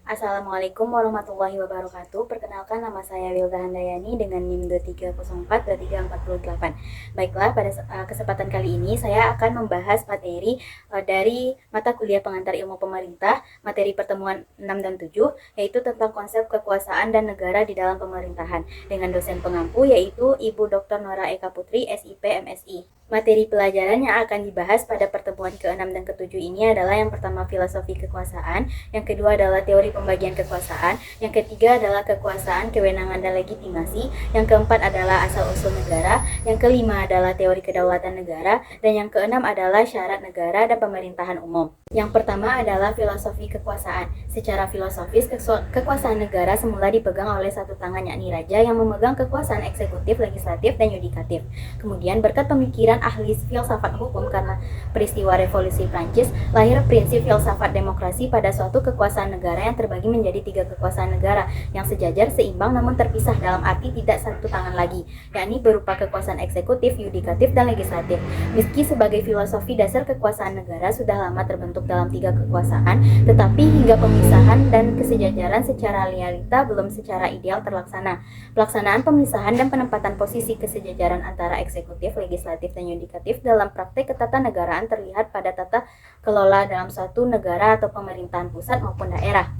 Assalamualaikum warahmatullahi wabarakatuh. Perkenalkan, nama saya Wilda Handayani dengan NIM 2304-2348. Baiklah, pada kesempatan kali ini saya akan membahas materi dari mata kuliah pengantar ilmu pemerintah, materi pertemuan 6 dan 7, yaitu tentang konsep kekuasaan dan negara di dalam pemerintahan, dengan dosen pengampu yaitu Ibu Dr. Nora Eka Putri, SIP MSI. Materi pelajaran yang akan dibahas pada pertemuan ke-6 dan ke-7 ini adalah yang pertama filosofi kekuasaan, yang kedua adalah teori pembagian kekuasaan, yang ketiga adalah kekuasaan, kewenangan, dan legitimasi, yang keempat adalah asal-usul negara, yang kelima adalah teori kedaulatan negara, dan yang keenam adalah syarat negara dan pemerintahan umum. Yang pertama adalah filosofi kekuasaan. Secara filosofis, kekuasaan negara semula dipegang oleh satu tangan, yakni raja, yang memegang kekuasaan eksekutif, legislatif, dan yudikatif. Kemudian berkat pemikiran ahli filsafat hukum karena peristiwa revolusi Prancis, lahir prinsip filsafat demokrasi pada suatu kekuasaan negara yang terbagi menjadi 3 kekuasaan negara yang sejajar, seimbang, namun terpisah dalam arti tidak satu tangan lagi, yakni berupa kekuasaan eksekutif, yudikatif, dan legislatif. Meski sebagai filosofi dasar kekuasaan negara sudah lama terbentuk dalam 3 kekuasaan, tetapi hingga pemisahan dan kesejajaran secara realita belum secara ideal terlaksana. Pelaksanaan pemisahan dan penempatan posisi kesejajaran antara eksekutif, legislatif, dan yudikatif dalam praktek ketatanegaraan terlihat pada tata kelola dalam suatu negara atau pemerintahan pusat maupun daerah.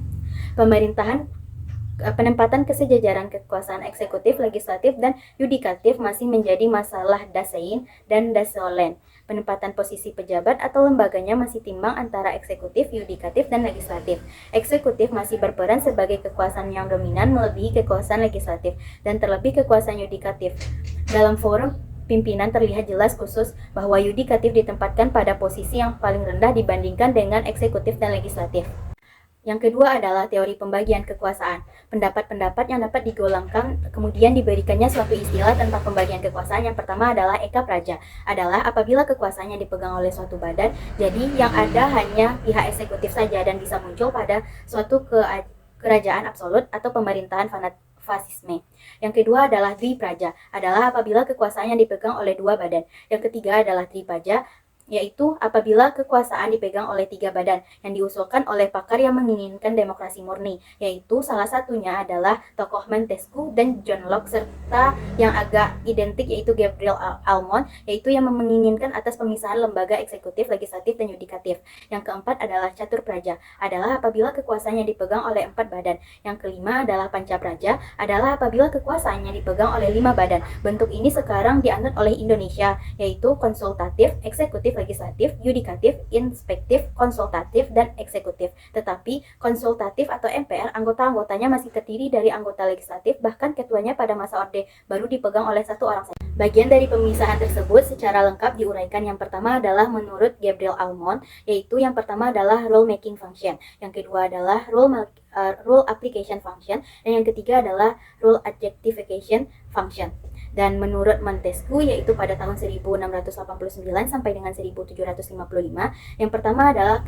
Penempatan kesejajaran kekuasaan eksekutif, legislatif, dan yudikatif masih menjadi masalah dasein dan dasolen. Penempatan posisi pejabat atau lembaganya masih timbang antara eksekutif, yudikatif, dan legislatif. Eksekutif masih berperan sebagai kekuasaan yang dominan melebihi kekuasaan legislatif dan terlebih kekuasaan yudikatif. Dalam forum pimpinan terlihat jelas khusus bahwa yudikatif ditempatkan pada posisi yang paling rendah dibandingkan dengan eksekutif dan legislatif. Yang kedua adalah teori pembagian kekuasaan. Pendapat-pendapat yang dapat digolongkan kemudian diberikannya suatu istilah tentang pembagian kekuasaan. Yang pertama adalah eka praja, adalah apabila kekuasaannya dipegang oleh suatu badan, jadi yang ada hanya pihak eksekutif saja dan bisa muncul pada suatu kerajaan absolut atau pemerintahan fasisme. Yang kedua adalah dwipraja, adalah apabila kekuasaannya dipegang oleh 2 badan. Yang ketiga adalah tripaja, yaitu apabila kekuasaan dipegang oleh 3 badan yang diusulkan oleh pakar yang menginginkan demokrasi murni, yaitu salah satunya adalah tokoh Montesquieu dan John Locke, serta yang agak identik yaitu Gabriel Almond, yaitu yang menginginkan atas pemisahan lembaga eksekutif, legislatif, dan yudikatif. Yang keempat adalah catur praja, adalah apabila kekuasaannya dipegang oleh 4 badan. Yang kelima adalah pancapraja, adalah apabila kekuasaannya dipegang oleh 5 badan. Bentuk ini sekarang dianut oleh Indonesia, yaitu konsultatif, eksekutif, legislatif, yudikatif, inspektif, konsultatif, dan eksekutif. Tetapi konsultatif atau MPR, anggota-anggotanya masih terdiri dari anggota legislatif, bahkan ketuanya pada masa Orde Baru dipegang oleh 1 orang saja. Bagian dari pemisahan tersebut secara lengkap diuraikan. Yang pertama adalah menurut Gabriel Almond, yaitu yang pertama adalah rule making function, yang kedua adalah rule application function, dan yang ketiga adalah rule adjectivication function. Dan menurut Montesquieu, yaitu pada tahun 1689 sampai dengan 1755, yang pertama adalah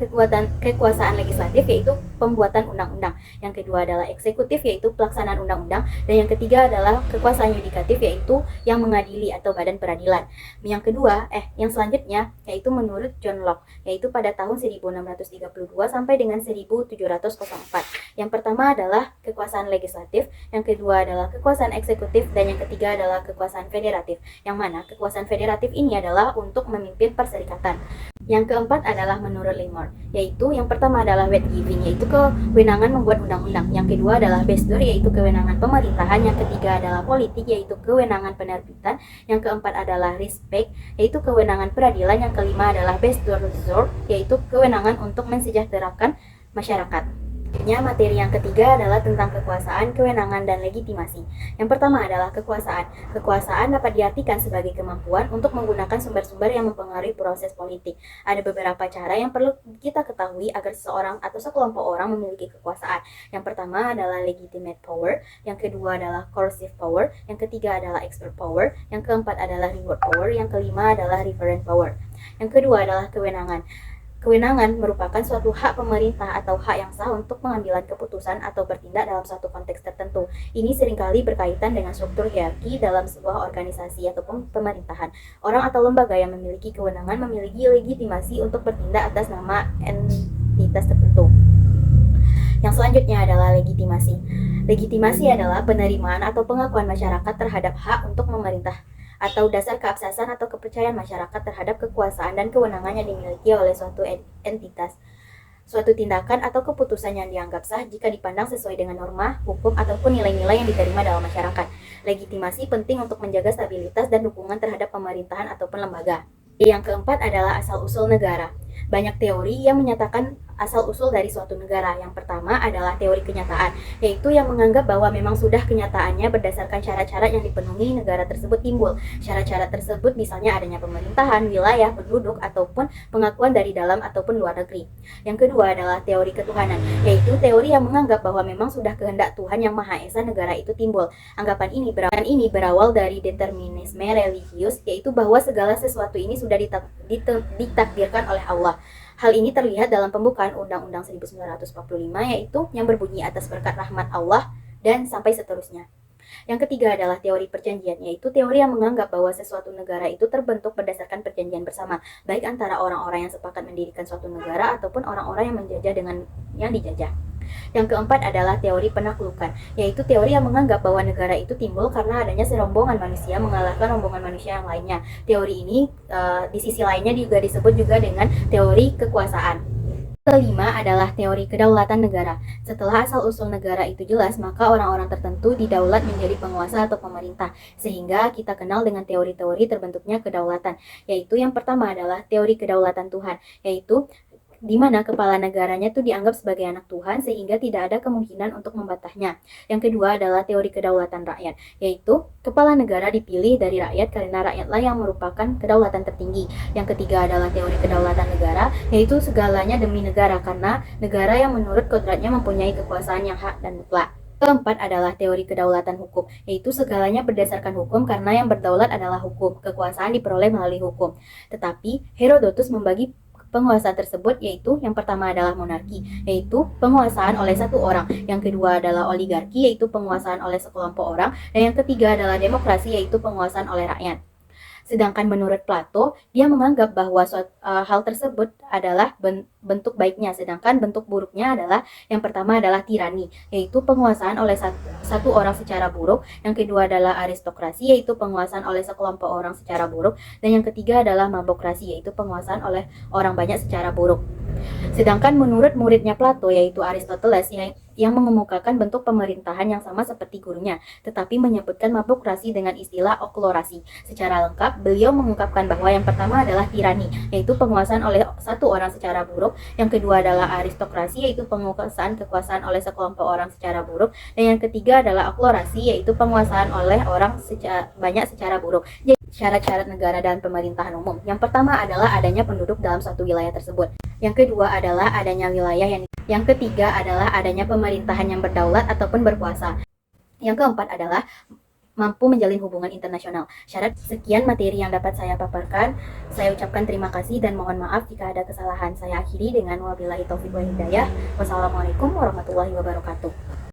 kekuasaan legislatif, yaitu pembuatan undang-undang. Yang kedua adalah eksekutif, yaitu pelaksanaan undang-undang. Dan yang ketiga adalah kekuasaan yudikatif, yaitu yang mengadili atau badan peradilan. Yang selanjutnya yaitu menurut John Locke, yaitu pada tahun 1632 sampai dengan 1704. Yang pertama adalah kekuasaan legislatif, yang kedua adalah kekuasaan eksekutif, dan yang ketiga adalah kekuasaan federatif, yang mana kekuasaan federatif ini adalah untuk memimpin perserikatan. Yang keempat adalah menurut Lamore, yaitu yang pertama adalah wet giving, yaitu kewenangan membuat undang-undang. Yang kedua adalah bestur, yaitu kewenangan pemerintahan. Yang ketiga adalah politik, yaitu kewenangan penerbitan. Yang keempat adalah respect, yaitu kewenangan peradilan. Yang kelima adalah bestur, yaitu kewenangan untuk mensejahterakan masyarakat. Materi yang ketiga adalah tentang kekuasaan, kewenangan, dan legitimasi. Yang pertama adalah kekuasaan. Kekuasaan dapat diartikan sebagai kemampuan untuk menggunakan sumber-sumber yang mempengaruhi proses politik. Ada beberapa cara yang perlu kita ketahui agar seseorang atau sekelompok orang memiliki kekuasaan. Yang pertama adalah legitimate power, yang kedua adalah coercive power, yang ketiga adalah expert power, yang keempat adalah reward power, yang kelima adalah referent power. Yang kedua adalah kewenangan. Kewenangan merupakan suatu hak pemerintah atau hak yang sah untuk pengambilan keputusan atau bertindak dalam suatu konteks tertentu. Ini seringkali berkaitan dengan struktur hierarki dalam sebuah organisasi atau pemerintahan. Orang atau lembaga yang memiliki kewenangan memiliki legitimasi untuk bertindak atas nama entitas tertentu. Yang selanjutnya adalah legitimasi. Legitimasi adalah penerimaan atau pengakuan masyarakat terhadap hak untuk memerintah atau dasar keabsahan atau kepercayaan masyarakat terhadap kekuasaan dan kewenangan yang dimiliki oleh suatu entitas. Suatu tindakan atau keputusan yang dianggap sah jika dipandang sesuai dengan norma, hukum, ataupun nilai-nilai yang diterima dalam masyarakat. Legitimasi penting untuk menjaga stabilitas dan dukungan terhadap pemerintahan ataupun lembaga. Yang keempat adalah asal-usul negara. Banyak teori yang menyatakan asal-usul dari suatu negara. Yang pertama adalah teori kenyataan, yaitu yang menganggap bahwa memang sudah kenyataannya berdasarkan syarat-syarat yang dipenuhi negara tersebut timbul. Syarat-syarat tersebut misalnya adanya pemerintahan, wilayah, penduduk, ataupun pengakuan dari dalam ataupun luar negeri. Yang kedua adalah teori ketuhanan, yaitu teori yang menganggap bahwa memang sudah kehendak Tuhan yang Maha Esa negara itu timbul. Anggapan ini berawal dari determinisme religius, yaitu bahwa segala sesuatu ini sudah ditakdirkan oleh Allah. Hal ini terlihat dalam pembukaan Undang-Undang 1945, yaitu yang berbunyi atas berkat rahmat Allah dan sampai seterusnya. Yang ketiga adalah teori perjanjian, yaitu teori yang menganggap bahwa sesuatu negara itu terbentuk berdasarkan perjanjian bersama, baik antara orang-orang yang sepakat mendirikan suatu negara ataupun orang-orang yang menjajah dengan yang dijajah. Yang keempat adalah teori penaklukan, yaitu teori yang menganggap bahwa negara itu timbul karena adanya serombongan manusia mengalahkan rombongan manusia yang lainnya. Teori ini di sisi lainnya juga disebut juga dengan teori kekuasaan. Kelima adalah teori kedaulatan negara. Setelah asal-usul negara itu jelas, maka orang-orang tertentu didaulat menjadi penguasa atau pemerintah, sehingga kita kenal dengan teori-teori terbentuknya kedaulatan, yaitu yang pertama adalah teori kedaulatan Tuhan, yaitu di mana kepala negaranya itu dianggap sebagai anak Tuhan sehingga tidak ada kemungkinan untuk membantahnya. Yang kedua adalah teori kedaulatan rakyat, yaitu kepala negara dipilih dari rakyat karena rakyatlah yang merupakan kedaulatan tertinggi. Yang ketiga adalah teori kedaulatan negara, yaitu segalanya demi negara karena negara yang menurut kodratnya mempunyai kekuasaan yang hak dan mutlak. Keempat adalah teori kedaulatan hukum, yaitu segalanya berdasarkan hukum karena yang berdaulat adalah hukum. Kekuasaan diperoleh melalui hukum. Tetapi Herodotus membagi penguasaan tersebut, yaitu yang pertama adalah monarki, yaitu penguasaan oleh satu orang. Yang kedua adalah oligarki, yaitu penguasaan oleh sekelompok orang. Dan yang ketiga adalah demokrasi, yaitu penguasaan oleh rakyat. Sedangkan menurut Plato, dia menganggap bahwa hal tersebut adalah bentuk baiknya, sedangkan bentuk buruknya adalah yang pertama adalah tirani, yaitu penguasaan oleh satu orang secara buruk. Yang kedua adalah aristokrasi, yaitu penguasaan oleh sekelompok orang secara buruk. Dan yang ketiga adalah mabokrasi, yaitu penguasaan oleh orang banyak secara buruk. Sedangkan menurut muridnya Plato, yaitu Aristoteles, yang mengemukakan bentuk pemerintahan yang sama seperti gurunya, tetapi menyebutkan mabokrasi dengan istilah oklorasi. Secara lengkap, beliau mengungkapkan bahwa yang pertama adalah tirani, yaitu penguasaan oleh satu orang secara buruk. Yang kedua adalah aristokrasi, yaitu penguasaan kekuasaan oleh sekelompok orang secara buruk. Dan yang ketiga adalah oklorasi, yaitu penguasaan oleh orang banyak secara buruk. Jadi, syarat-syarat negara dan pemerintahan umum. Yang pertama adalah adanya penduduk dalam satu wilayah tersebut. Yang kedua adalah adanya wilayah yang ketiga adalah adanya pemerintahan yang berdaulat ataupun berkuasa. Yang keempat adalah mampu menjalin hubungan internasional. Syarat sekian materi yang dapat saya paparkan. Saya ucapkan terima kasih dan mohon maaf jika ada kesalahan. Saya akhiri dengan wabillahi taufiq wal hidayah. Wassalamualaikum warahmatullahi wabarakatuh.